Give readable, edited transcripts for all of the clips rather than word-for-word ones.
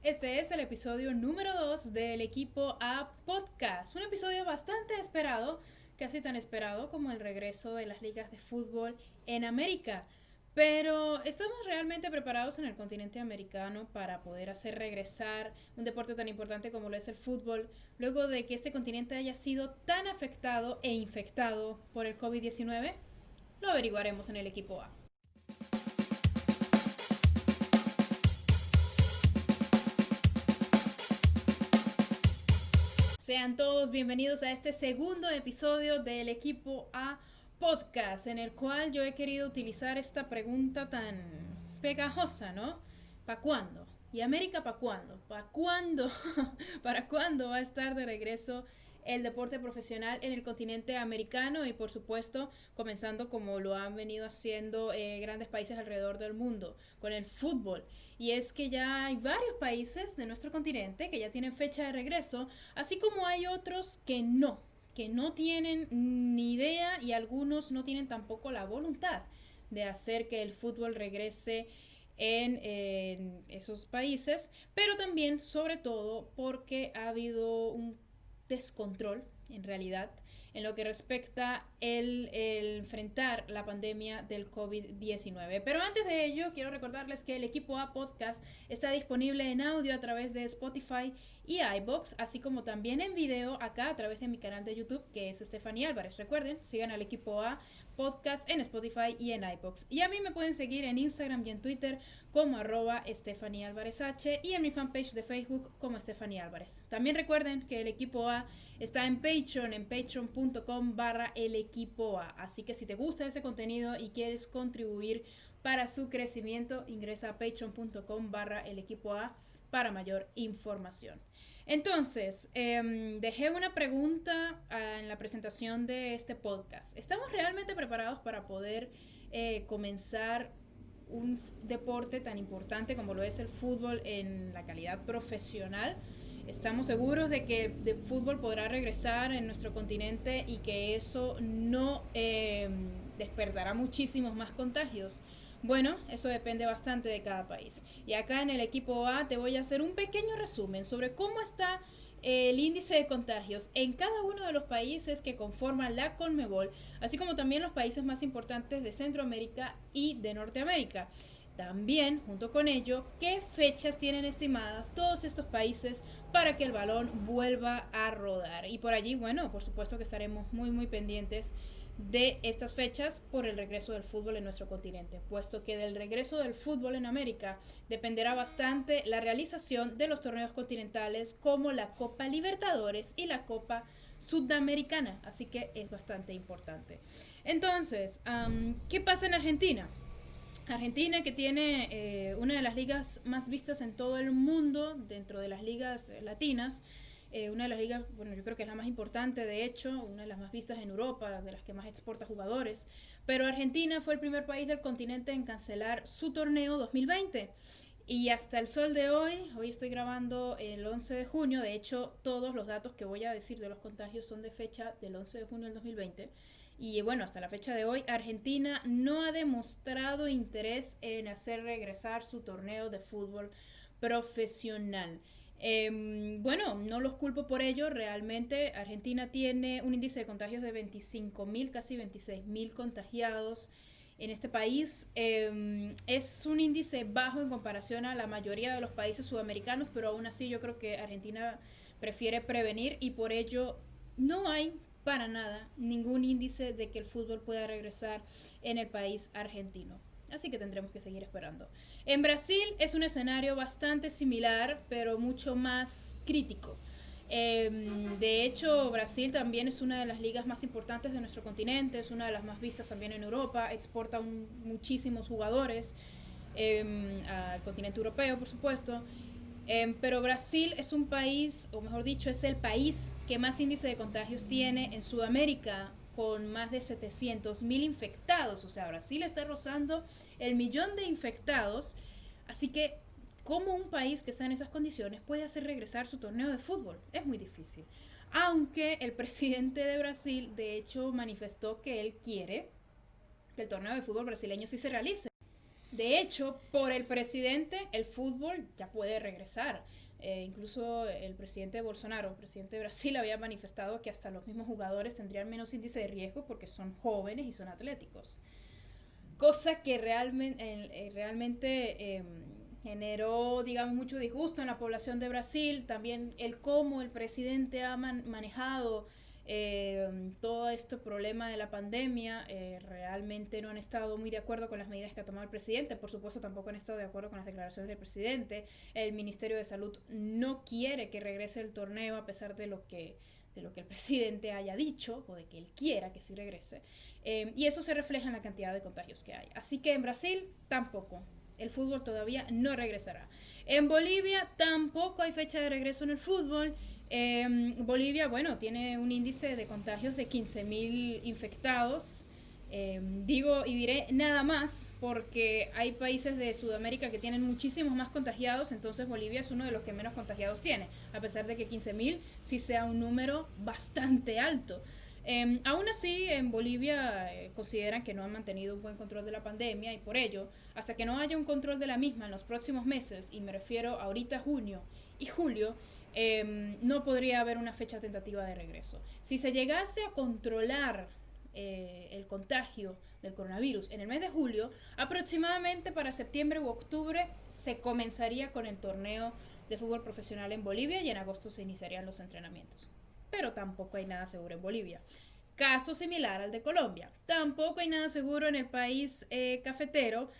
Este es el episodio número 2 del Equipo A Podcast, un episodio bastante esperado, casi tan esperado como el regreso de las ligas de fútbol en América. Pero ¿estamos realmente preparados en el continente americano para poder hacer regresar un deporte tan importante como lo es el fútbol, luego de que este continente haya sido tan afectado e infectado por el COVID-19? Lo averiguaremos en el Equipo A. Sean todos bienvenidos a este segundo episodio del Equipo A Podcast, en el cual yo he querido utilizar esta pregunta tan pegajosa, ¿no? ¿Para cuándo? ¿Y América para cuándo? ¿Para cuándo? ¿Para cuándo va a estar de regreso el deporte profesional en el continente americano? Y por supuesto, comenzando como lo han venido haciendo grandes países alrededor del mundo, con el fútbol. Y es que ya hay varios países de nuestro continente que ya tienen fecha de regreso, así como hay otros que no tienen ni idea y algunos no tienen tampoco la voluntad de hacer que el fútbol regrese en esos países, pero también sobre todo porque ha habido un descontrol en realidad en lo que respecta el enfrentar la pandemia del COVID-19. Pero antes de ello, quiero recordarles que el Equipo A Podcast está disponible en audio a través de Spotify y iVoox, así como también en video acá a través de mi canal de YouTube, que es Stephanie Álvarez. Recuerden, sigan al Equipo A Podcast en Spotify y en iVoox. Y a mí me pueden seguir en Instagram y en Twitter como @Stephanie Álvarez H y en mi fanpage de Facebook como Stephanie Álvarez. También recuerden que el Equipo A está en Patreon, en patreon.com/el Equipo A. Así que si te gusta ese contenido y quieres contribuir para su crecimiento, ingresa a patreon.com/el Equipo A para mayor información. Entonces, dejé una pregunta en la presentación de este podcast. ¿Estamos realmente preparados para poder comenzar un deporte tan importante como lo es el fútbol en la calidad profesional? ¿Estamos seguros de que el fútbol podrá regresar en nuestro continente y que eso no despertará muchísimos más contagios? Bueno, eso depende bastante de cada país. Y acá en el Equipo A te voy a hacer un pequeño resumen sobre cómo está el índice de contagios en cada uno de los países que conforman la CONMEBOL, así como también los países más importantes de Centroamérica y de Norteamérica. También, junto con ello, qué fechas tienen estimadas todos estos países para que el balón vuelva a rodar. Y por allí, bueno, por supuesto que estaremos muy pendientes de estas fechas por el regreso del fútbol en nuestro continente, puesto que del regreso del fútbol en América dependerá bastante la realización de los torneos continentales como la Copa Libertadores y la Copa Sudamericana, así que es bastante importante. Entonces, ¿qué pasa en Argentina? Argentina, que tiene una de las ligas más vistas en todo el mundo, dentro de las ligas latinas, una de las ligas, bueno, yo creo que es la más importante, de hecho, una de las más vistas en Europa, de las que más exporta jugadores, pero Argentina fue el primer país del continente en cancelar su torneo 2020. Y hasta el sol de hoy estoy grabando el 11 de junio, de hecho todos los datos que voy a decir de los contagios son de fecha del 11 de junio del 2020. Y bueno, hasta la fecha de hoy, Argentina no ha demostrado interés en hacer regresar su torneo de fútbol profesional. Bueno, no los culpo por ello, realmente Argentina tiene un índice de contagios de 25.000, casi 26.000 contagiados en este país. Es un índice bajo en comparación a la mayoría de los países sudamericanos, pero aún así yo creo que Argentina prefiere prevenir y por ello no hay para nada ningún índice de que el fútbol pueda regresar en el país argentino. Así que tendremos que seguir esperando. En Brasil es un escenario bastante similar, pero mucho más crítico. De hecho, Brasil también es una de las ligas más importantes de nuestro continente, es una de las más vistas también en Europa, exporta muchísimos jugadores al continente europeo, por supuesto. Pero Brasil es un país, o mejor dicho, es el país que más índice de contagios tiene en Sudamérica, con más de 700.000 infectados. O sea, Brasil está rozando el millón de infectados. Así que, ¿cómo un país que está en esas condiciones puede hacer regresar su torneo de fútbol? Es muy difícil. Aunque el presidente de Brasil, de hecho, manifestó que él quiere que el torneo de fútbol brasileño sí se realice. De hecho, por el presidente, el fútbol ya puede regresar. Incluso el presidente Bolsonaro, el presidente de Brasil, había manifestado que hasta los mismos jugadores tendrían menos índice de riesgo porque son jóvenes y son atléticos. Cosa que realmente generó, digamos, mucho disgusto en la población de Brasil. También el cómo el presidente ha manejado todo este problema de la pandemia. Realmente no han estado muy de acuerdo con las medidas que ha tomado el presidente. Por supuesto, tampoco han estado de acuerdo con las declaraciones del presidente. El Ministerio de Salud no quiere que regrese el torneo a pesar de lo que el presidente haya dicho o de que él quiera que sí regrese. Y eso se refleja en la cantidad de contagios que hay. Así que en Brasil tampoco. El fútbol todavía no regresará. En Bolivia tampoco hay fecha de regreso en el fútbol. Bolivia, bueno, tiene un índice de contagios de 15.000 infectados. Digo y diré nada más porque hay países de Sudamérica que tienen muchísimos más contagiados, entonces Bolivia es uno de los que menos contagiados tiene, a pesar de que 15.000 sí sea un número bastante alto. Aún así, en Bolivia consideran que no han mantenido un buen control de la pandemia y por ello, hasta que no haya un control de la misma en los próximos meses, y me refiero ahorita a junio y julio, no podría haber una fecha tentativa de regreso. Si se llegase a controlar el contagio del coronavirus en el mes de julio, aproximadamente para septiembre u octubre se comenzaría con el torneo de fútbol profesional en Bolivia y en agosto se iniciarían los entrenamientos. Pero tampoco hay nada seguro en Bolivia. Caso similar al de Colombia. Tampoco hay nada seguro en el país cafetero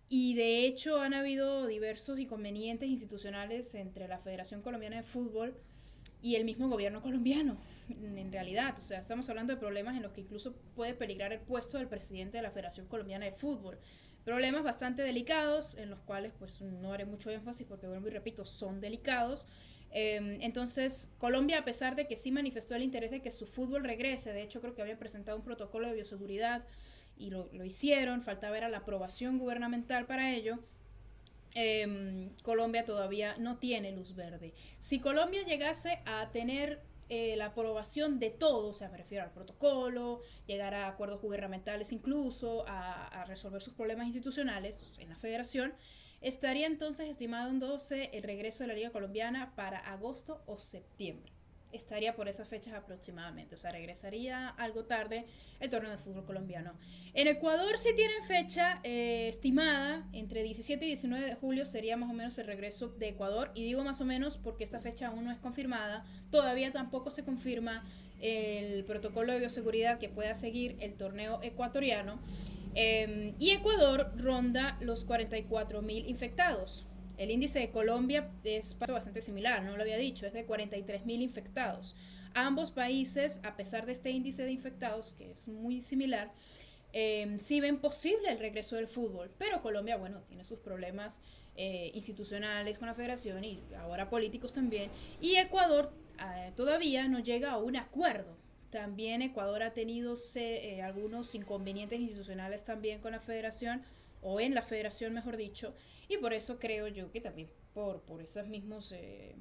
y de hecho han habido diversos inconvenientes institucionales entre la Federación Colombiana de Fútbol y el mismo gobierno colombiano, en realidad. O sea, estamos hablando de problemas en los que incluso puede peligrar el puesto del presidente de la Federación Colombiana de Fútbol. Problemas bastante delicados, en los cuales pues no haré mucho énfasis porque, vuelvo y repito, son delicados. Entonces, Colombia, a pesar de que sí manifestó el interés de que su fútbol regrese, de hecho creo que habían presentado un protocolo de bioseguridad y lo hicieron, faltaba ver la aprobación gubernamental para ello. Colombia todavía no tiene luz verde. Si Colombia llegase a tener la aprobación de todo, o sea, me refiero al protocolo, llegar a acuerdos gubernamentales incluso, a resolver sus problemas institucionales en la federación, estaría entonces estimándose el regreso de la Liga Colombiana para agosto o septiembre. Estaría por esas fechas aproximadamente, o sea, regresaría algo tarde el torneo de fútbol colombiano. En Ecuador sí tienen fecha estimada, entre 17 y 19 de julio sería más o menos el regreso de Ecuador, y digo más o menos porque esta fecha aún no es confirmada, todavía tampoco se confirma el protocolo de bioseguridad que pueda seguir el torneo ecuatoriano, y Ecuador ronda los 44.000 infectados. El índice de Colombia es bastante similar, no lo había dicho, es de 43.000 infectados. Ambos países, a pesar de este índice de infectados, que es muy similar, sí ven posible el regreso del fútbol, pero Colombia, bueno, tiene sus problemas institucionales con la federación y ahora políticos también, y Ecuador todavía no llega a un acuerdo. También Ecuador ha tenido algunos inconvenientes institucionales también con la federación, o en la federación mejor dicho, y por eso creo yo que también por esos mismos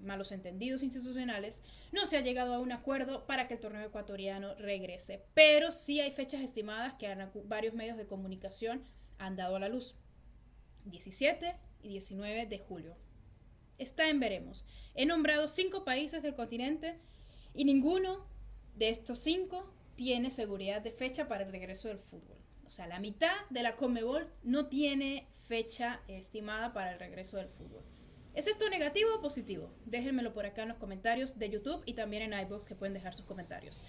malos entendidos institucionales no se ha llegado a un acuerdo para que el torneo ecuatoriano regrese, pero sí hay fechas estimadas que varios medios de comunicación han dado a la luz: 17 y 19 de julio. Está en veremos. He nombrado 5 países del continente y ninguno de estos 5 tiene seguridad de fecha para el regreso del fútbol. O sea, la mitad de la Conmebol no tiene fecha estimada para el regreso del fútbol. ¿Es esto negativo o positivo? Déjenmelo por acá en los comentarios de YouTube y también en iVoox, que pueden dejar sus comentarios.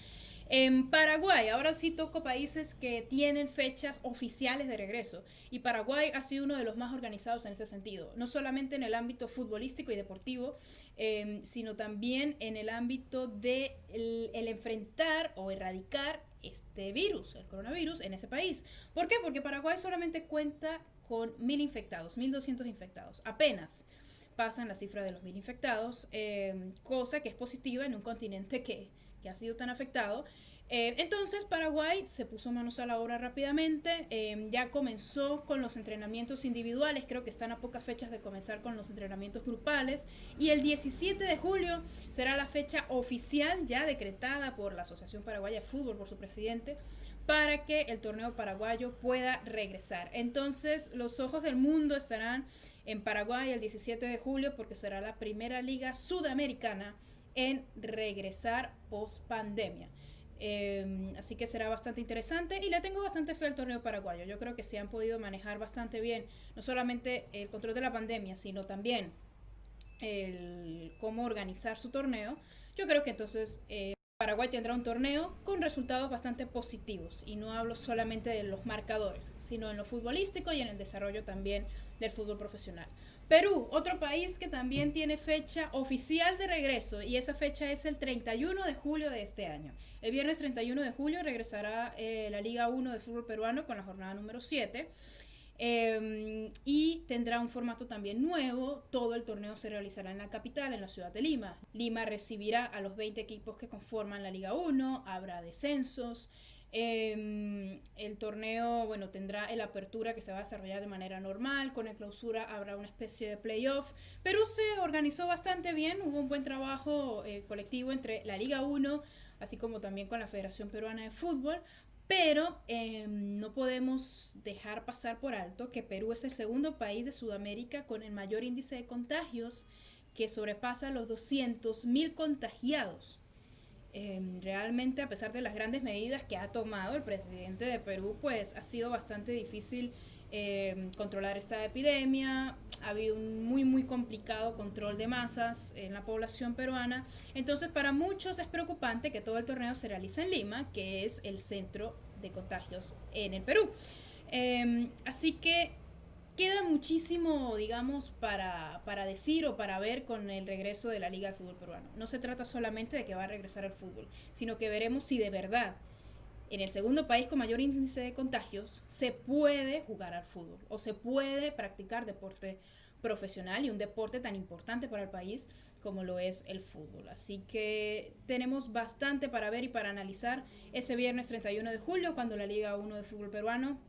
En Paraguay, ahora sí toco países que tienen fechas oficiales de regreso, y Paraguay ha sido uno de los más organizados en ese sentido, no solamente en el ámbito futbolístico y deportivo, sino también en el ámbito de el enfrentar o erradicar este virus, el coronavirus, en ese país. ¿Por qué? Porque Paraguay solamente cuenta con 1.000 infectados, 1.200 infectados, apenas pasan la cifra de los 1.000 infectados, cosa que es positiva en un continente que ha sido tan afectado. Entonces Paraguay se puso manos a la obra rápidamente, ya comenzó con los entrenamientos individuales, creo que están a pocas fechas de comenzar con los entrenamientos grupales, y el 17 de julio será la fecha oficial ya decretada por la Asociación Paraguaya de Fútbol, por su presidente, para que el torneo paraguayo pueda regresar. Entonces, los ojos del mundo estarán en Paraguay el 17 de julio porque será la primera liga sudamericana en regresar post pandemia. Así que será bastante interesante y le tengo bastante fe al torneo paraguayo. Yo creo que se han podido manejar bastante bien, no solamente el control de la pandemia, sino también el cómo organizar su torneo. Yo creo que entonces Paraguay tendrá un torneo con resultados bastante positivos y no hablo solamente de los marcadores, sino en lo futbolístico y en el desarrollo también del fútbol profesional. Perú, otro país que también tiene fecha oficial de regreso y esa fecha es el 31 de julio de este año. El viernes 31 de julio regresará la Liga 1 de fútbol peruano con la jornada número 7. Y tendrá un formato también nuevo. Todo el torneo se realizará en la capital, en la ciudad de Lima. Lima recibirá a los 20 equipos que conforman la Liga 1, habrá descensos. El torneo, bueno, tendrá el apertura que se va a desarrollar de manera normal, con el clausura habrá una especie de playoff. Perú se organizó bastante bien, hubo un buen trabajo colectivo entre la Liga 1, así como también con la Federación Peruana de Fútbol, pero no podemos dejar pasar por alto que Perú es el segundo país de Sudamérica con el mayor índice de contagios, que sobrepasa los 200.000 contagiados. Realmente, a pesar de las grandes medidas que ha tomado el presidente de Perú, pues ha sido bastante difícil controlar esta epidemia. Ha habido un muy complicado control de masas en la población peruana. Entonces, para muchos es preocupante que todo el torneo se realice en Lima, que es el centro de contagios en el Perú. Así que queda muchísimo, digamos, para decir o para ver con el regreso de la Liga de Fútbol Peruano. No se trata solamente de que va a regresar el fútbol, sino que veremos si de verdad en el segundo país con mayor índice de contagios se puede jugar al fútbol o se puede practicar deporte profesional y un deporte tan importante para el país como lo es el fútbol. Así que tenemos bastante para ver y para analizar ese viernes 31 de julio cuando la Liga 1 de fútbol peruano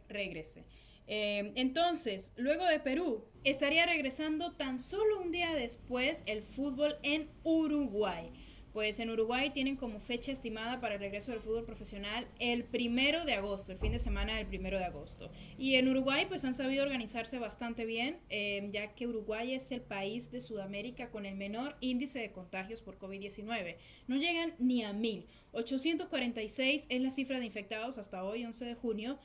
regrese. Entonces, luego de Perú, estaría regresando tan solo un día después el fútbol en Uruguay. Pues en Uruguay tienen como fecha estimada para el regreso del fútbol profesional el 1 de agosto, el fin de semana del 1 de agosto. Y en Uruguay pues han sabido organizarse bastante bien, ya que Uruguay es el país de Sudamérica con el menor índice de contagios por COVID-19. No llegan ni a 1.000. 846 es la cifra de infectados hasta hoy, 11 de junio.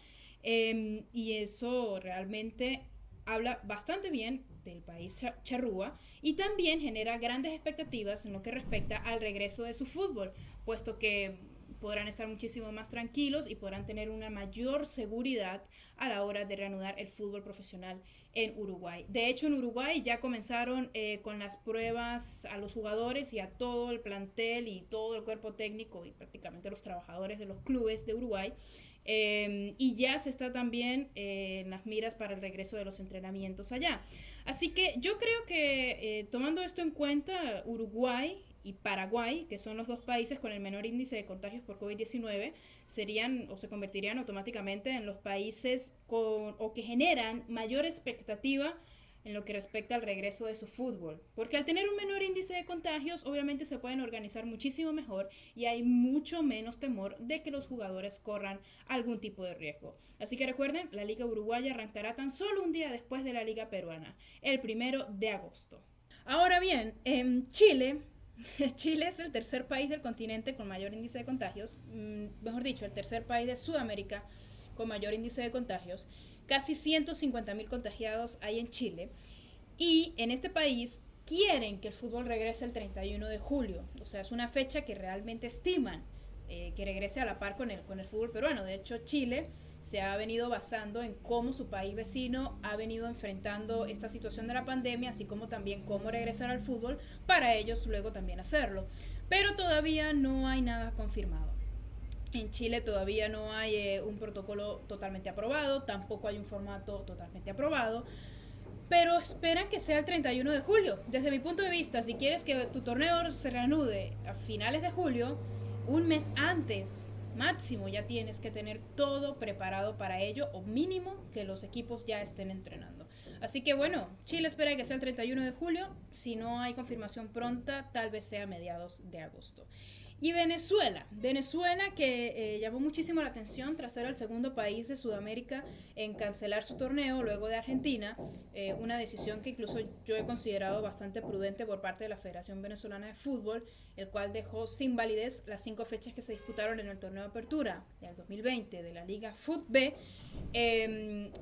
Y eso realmente habla bastante bien del país charrúa y también genera grandes expectativas en lo que respecta al regreso de su fútbol, puesto que podrán estar muchísimo más tranquilos y podrán tener una mayor seguridad a la hora de reanudar el fútbol profesional en Uruguay. De hecho, en Uruguay ya comenzaron con las pruebas a los jugadores y a todo el plantel y todo el cuerpo técnico y prácticamente los trabajadores de los clubes de Uruguay. Y ya se está también en las miras para el regreso de los entrenamientos allá. Así que yo creo que tomando esto en cuenta, Uruguay y Paraguay, que son los dos países con el menor índice de contagios por COVID-19, serían o se convertirían automáticamente en los países con, o que generan mayor expectativa en lo que respecta al regreso de su fútbol. Porque al tener un menor índice de contagios, obviamente se pueden organizar muchísimo mejor y hay mucho menos temor de que los jugadores corran algún tipo de riesgo. Así que recuerden, la Liga Uruguaya arrancará tan solo un día después de la Liga Peruana, el 1 de agosto. Ahora bien, en Chile, Chile es el tercer país del continente con mayor índice de contagios, mejor dicho, el tercer país de Sudamérica con mayor índice de contagios. Casi 150.000 contagiados hay en Chile y en este país quieren que el fútbol regrese el 31 de julio. O sea, es una fecha que realmente estiman que regrese a la par con el fútbol peruano. De hecho, Chile se ha venido basando en cómo su país vecino ha venido enfrentando esta situación de la pandemia, así como también cómo regresar al fútbol para ellos luego también hacerlo. Pero todavía no hay nada confirmado. En Chile todavía no hay un protocolo totalmente aprobado, tampoco hay un formato totalmente aprobado, pero esperan que sea el 31 de julio. Desde mi punto de vista, si quieres que tu torneo se reanude a finales de julio, un mes antes, máximo, ya tienes que tener todo preparado para ello, o mínimo que los equipos ya estén entrenando. Así que bueno, Chile espera que sea el 31 de julio, si no hay confirmación pronta, tal vez sea a mediados de agosto. Y Venezuela que llamó muchísimo la atención tras ser el segundo país de Sudamérica en cancelar su torneo luego de Argentina, una decisión que incluso yo he considerado bastante prudente por parte de la Federación Venezolana de Fútbol, el cual dejó sin validez las 5 fechas que se disputaron en el torneo de apertura del 2020 de la Liga FUTB,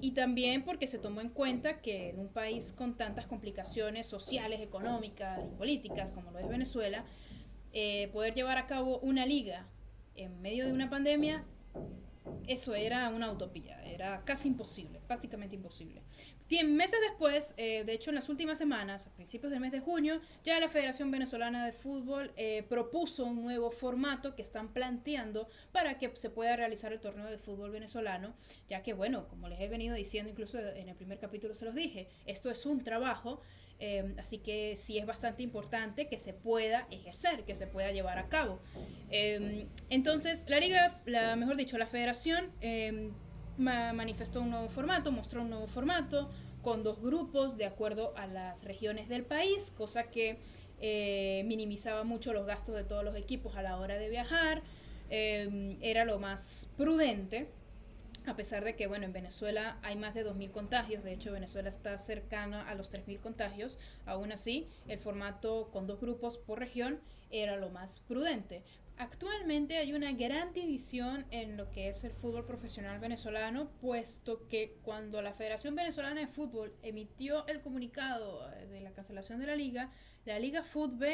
y también porque se tomó en cuenta que en un país con tantas complicaciones sociales, económicas y políticas como lo es Venezuela, poder llevar a cabo una liga en medio de una pandemia, eso era una utopía, era casi imposible, prácticamente imposible. Meses después, de hecho en las últimas semanas, a principios del mes de junio, ya la Federación Venezolana de Fútbol propuso un nuevo formato que están planteando para que se pueda realizar el torneo de fútbol venezolano, ya que bueno, como les he venido diciendo, incluso en el primer capítulo se los dije, esto es un trabajo. Así que sí es bastante importante que se pueda ejercer, que se pueda llevar a cabo. Entonces, la federación manifestó un nuevo formato, mostró un nuevo formato con 2 grupos de acuerdo a las regiones del país, cosa que minimizaba mucho los gastos de todos los equipos a la hora de viajar. Era lo más prudente. A pesar de que, bueno, en Venezuela hay más de 2.000 contagios, de hecho Venezuela está cercana a los 3.000 contagios, aún así el formato con 2 grupos por región era lo más prudente. Actualmente hay una gran división en lo que es el fútbol profesional venezolano, puesto que cuando la Federación Venezolana de Fútbol emitió el comunicado de la cancelación de la Liga FUTB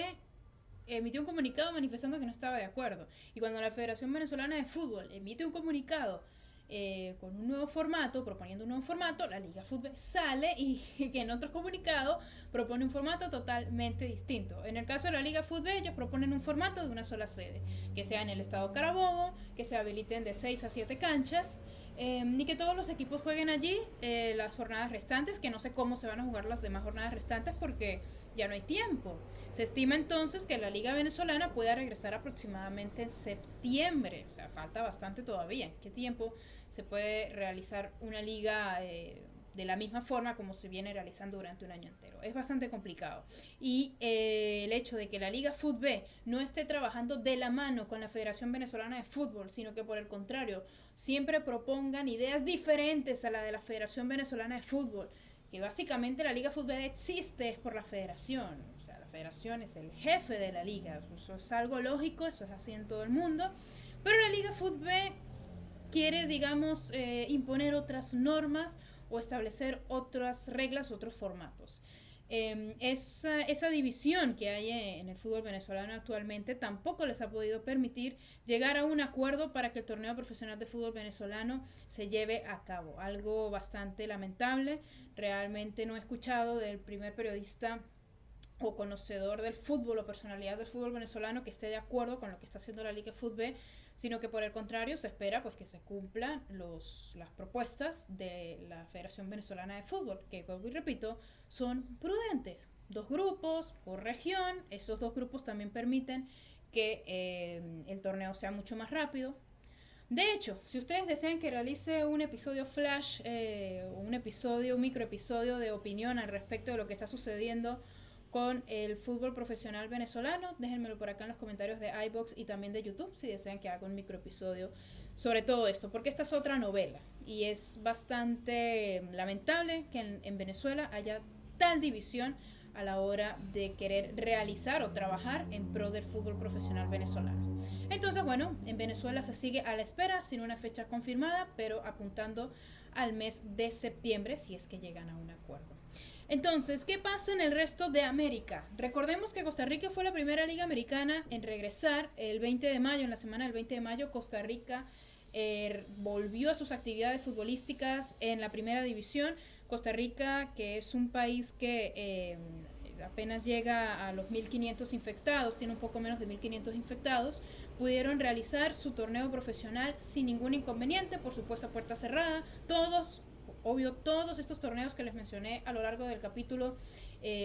emitió un comunicado manifestando que no estaba de acuerdo. Y cuando la Federación Venezolana de Fútbol emite un comunicado con un nuevo formato, proponiendo un nuevo formato, la Liga Fútbol sale y que en otro comunicado propone un formato totalmente distinto. En el caso de la Liga Fútbol, ellos proponen un formato de una sola sede, que sea en el estado Carabobo, que se habiliten de 6 a 7 canchas, y que todos los equipos jueguen allí las jornadas restantes, que no sé cómo se van a jugar las demás jornadas restantes porque ya no hay tiempo. Se estima entonces que la Liga Venezolana pueda regresar aproximadamente en septiembre, o sea, falta bastante todavía. ¿En qué tiempo se puede realizar una liga de la misma forma como se viene realizando durante un año entero? Es bastante complicado. Y el hecho de que la Liga Fútbol no esté trabajando de la mano con la Federación Venezolana de Fútbol, sino que por el contrario, siempre propongan ideas diferentes a la de la Federación Venezolana de Fútbol, que básicamente la Liga Fútbol existe es por la Federación. O sea, la Federación es el jefe de la liga. Eso es algo lógico, eso es así en todo el mundo. Pero la Liga Fútbol quiere, digamos, imponer otras normas o establecer otras reglas, otros formatos. Esa división que hay en el fútbol venezolano actualmente tampoco les ha podido permitir llegar a un acuerdo para que el torneo profesional de fútbol venezolano se lleve a cabo. Algo bastante lamentable. Realmente no he escuchado del primer periodista o conocedor del fútbol o personalidad del fútbol venezolano que esté de acuerdo con lo que está haciendo la Liga Fútbol, sino que por el contrario se espera pues que se cumplan las propuestas de la Federación Venezolana de Fútbol, que vuelvo y repito, son prudentes. 2 grupos por región, esos 2 grupos también permiten que el torneo sea mucho más rápido. De hecho, si ustedes desean que realice un episodio flash, un microepisodio de opinión al respecto de lo que está sucediendo con el fútbol profesional venezolano, déjenmelo por acá en los comentarios de iVoox y también de YouTube si desean que haga un microepisodio sobre todo esto, porque esta es otra novela y es bastante lamentable que en Venezuela haya tal división a la hora de querer realizar o trabajar en pro del fútbol profesional venezolano. Entonces, bueno, en Venezuela se sigue a la espera, sin una fecha confirmada, pero apuntando al mes de septiembre si es que llegan a un acuerdo. Entonces, ¿qué pasa en el resto de América? Recordemos que Costa Rica fue la primera liga americana en regresar el 20 de mayo, en la semana del 20 de mayo, Costa Rica volvió a sus actividades futbolísticas en la primera división. Costa Rica, que es un país que apenas llega a los 1.500 infectados, tiene un poco menos de 1.500 infectados, pudieron realizar su torneo profesional sin ningún inconveniente, por supuesto a puerta cerrada. Todos estos torneos que les mencioné a lo largo del capítulo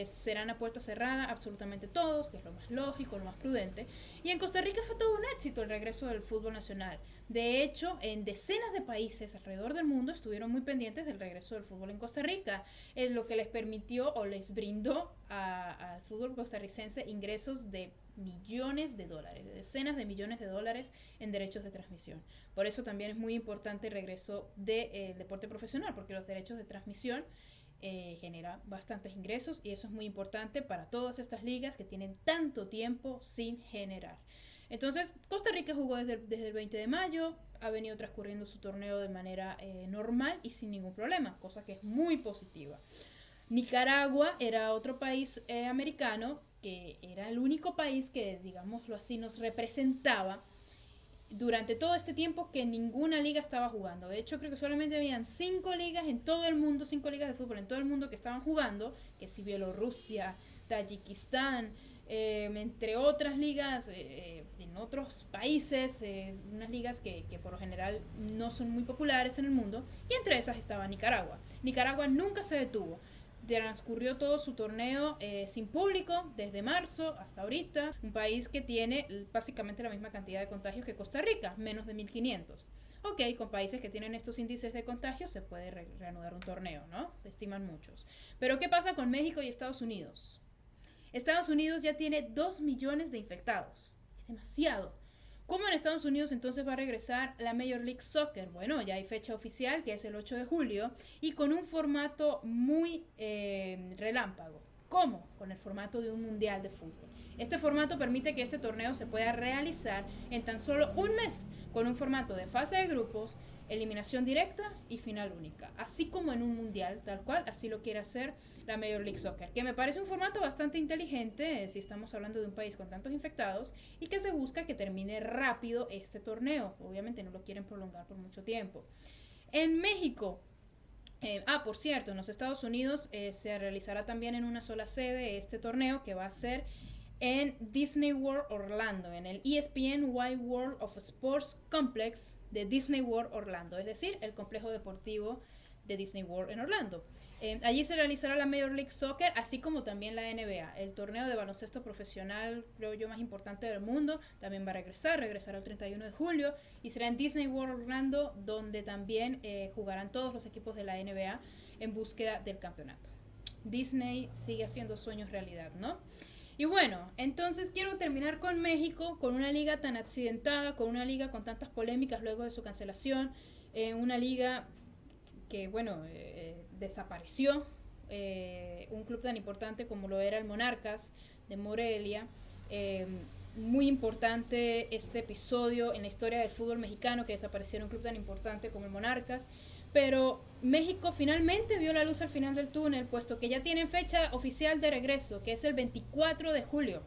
serán a puerta cerrada absolutamente todos, que es lo más lógico, lo más prudente. Y en Costa Rica fue todo un éxito el regreso del fútbol nacional. De hecho, en decenas de países alrededor del mundo estuvieron muy pendientes del regreso del fútbol en Costa Rica, lo que les permitió o les brindó al fútbol costarricense ingresos de millones de dólares, de decenas de millones de dólares en derechos de transmisión. Por eso también es muy importante el regreso del deporte profesional, porque los derechos de transmisión genera bastantes ingresos y eso es muy importante para todas estas ligas que tienen tanto tiempo sin generar. Entonces, Costa Rica jugó desde el 20 de mayo, ha venido transcurriendo su torneo de manera normal y sin ningún problema, cosa que es muy positiva. Nicaragua era otro país americano que era el único país que, digámoslo así, nos representaba durante todo este tiempo que ninguna liga estaba jugando. De hecho, creo que solamente habían 5 ligas en todo el mundo, 5 ligas de fútbol en todo el mundo que estaban jugando, que si Bielorrusia, Tayikistán, entre otras ligas en otros países, unas ligas que por lo general no son muy populares en el mundo, y entre esas estaba Nicaragua. Nicaragua nunca se detuvo. Transcurrió todo su torneo sin público desde marzo hasta ahorita, un país que tiene básicamente la misma cantidad de contagios que Costa Rica, menos de 1500. Ok, con países que tienen estos índices de contagios se puede reanudar un torneo, ¿no? Estiman muchos. Pero ¿qué pasa con México y Estados Unidos? Estados Unidos ya tiene 2 millones de infectados. Es demasiado. ¿Cómo en Estados Unidos entonces va a regresar la Major League Soccer? Bueno, ya hay fecha oficial que es el 8 de julio y con un formato muy relámpago. ¿Cómo? Con el formato de un mundial de fútbol. Este formato permite que este torneo se pueda realizar en tan solo un mes, con un formato de fase de grupos, eliminación directa y final única. Así como en un mundial, tal cual, así lo quiere hacer la Major League Soccer, que me parece un formato bastante inteligente si estamos hablando de un país con tantos infectados y que se busca que termine rápido este torneo. Obviamente no lo quieren prolongar por mucho tiempo. En México, por cierto, en los Estados Unidos se realizará también en una sola sede este torneo que va a ser en Disney World Orlando, en el ESPN Wide World of Sports Complex de Disney World Orlando, es decir, el complejo deportivo de Disney World en Orlando. Allí se realizará la Major League Soccer, así como también la NBA, el torneo de baloncesto profesional, creo yo, más importante del mundo. También va a regresará el 31 de julio y será en Disney World Orlando, donde también jugarán todos los equipos de la NBA en búsqueda del campeonato. Disney sigue haciendo sueños realidad, ¿no? Y bueno, entonces quiero terminar con México, con una liga tan accidentada, con una liga con tantas polémicas luego de su cancelación, una liga que, bueno, desapareció, un club tan importante como lo era el Monarcas de Morelia. Muy importante este episodio en la historia del fútbol mexicano, que desapareciera un club tan importante como el Monarcas. Pero México finalmente vio la luz al final del túnel, puesto que ya tienen fecha oficial de regreso, que es el 24 de julio.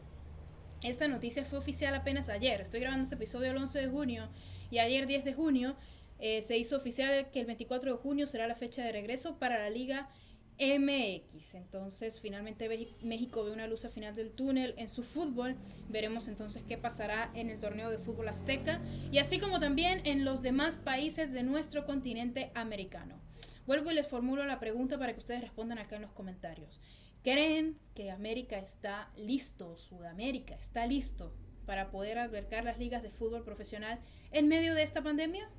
Esta noticia fue oficial apenas ayer. Estoy grabando este episodio el 11 de junio y ayer 10 de junio se hizo oficial que el 24 de junio será la fecha de regreso para la Liga MX. Entonces finalmente México ve una luz al final del túnel en su fútbol. Veremos entonces qué pasará en el torneo de fútbol azteca y así como también en los demás países de nuestro continente americano. Vuelvo y les formulo la pregunta para que ustedes respondan acá en los comentarios. ¿Creen que América está listo, Sudamérica está listo para poder albergar las ligas de fútbol profesional en medio de esta pandemia?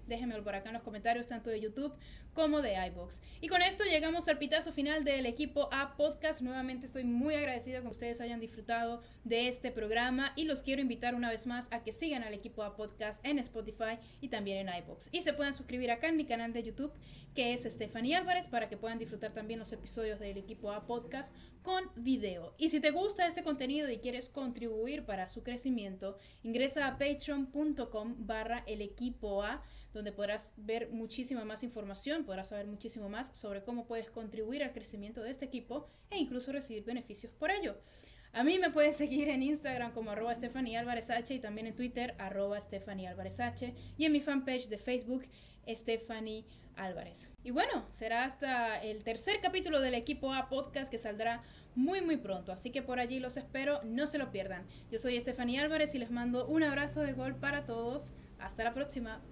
Déjenmelo por acá en los comentarios, tanto de YouTube como de iVoox. Y con esto llegamos al pitazo final del Equipo A Podcast. Nuevamente estoy muy agradecida con que ustedes hayan disfrutado de este programa y los quiero invitar una vez más a que sigan al Equipo A Podcast en Spotify y también en iVoox. Y se puedan suscribir acá en mi canal de YouTube, que es Stephanie Álvarez, para que puedan disfrutar también los episodios del Equipo A Podcast con video. Y si te gusta este contenido y quieres contribuir para su crecimiento, ingresa a patreon.com/elequipoa, donde podrás ver muchísima más información, podrás saber muchísimo más sobre cómo puedes contribuir al crecimiento de este equipo e incluso recibir beneficios por ello. A mí me puedes seguir en Instagram como @StephanieAlvarezH y también en Twitter @StephanieAlvarezH y en mi fanpage de Facebook Stephanie Álvarez. Y bueno, será hasta el tercer capítulo del Equipo A Podcast que saldrá muy pronto, así que por allí los espero, no se lo pierdan. Yo soy Stephanie Álvarez y les mando un abrazo de gol para todos. Hasta la próxima.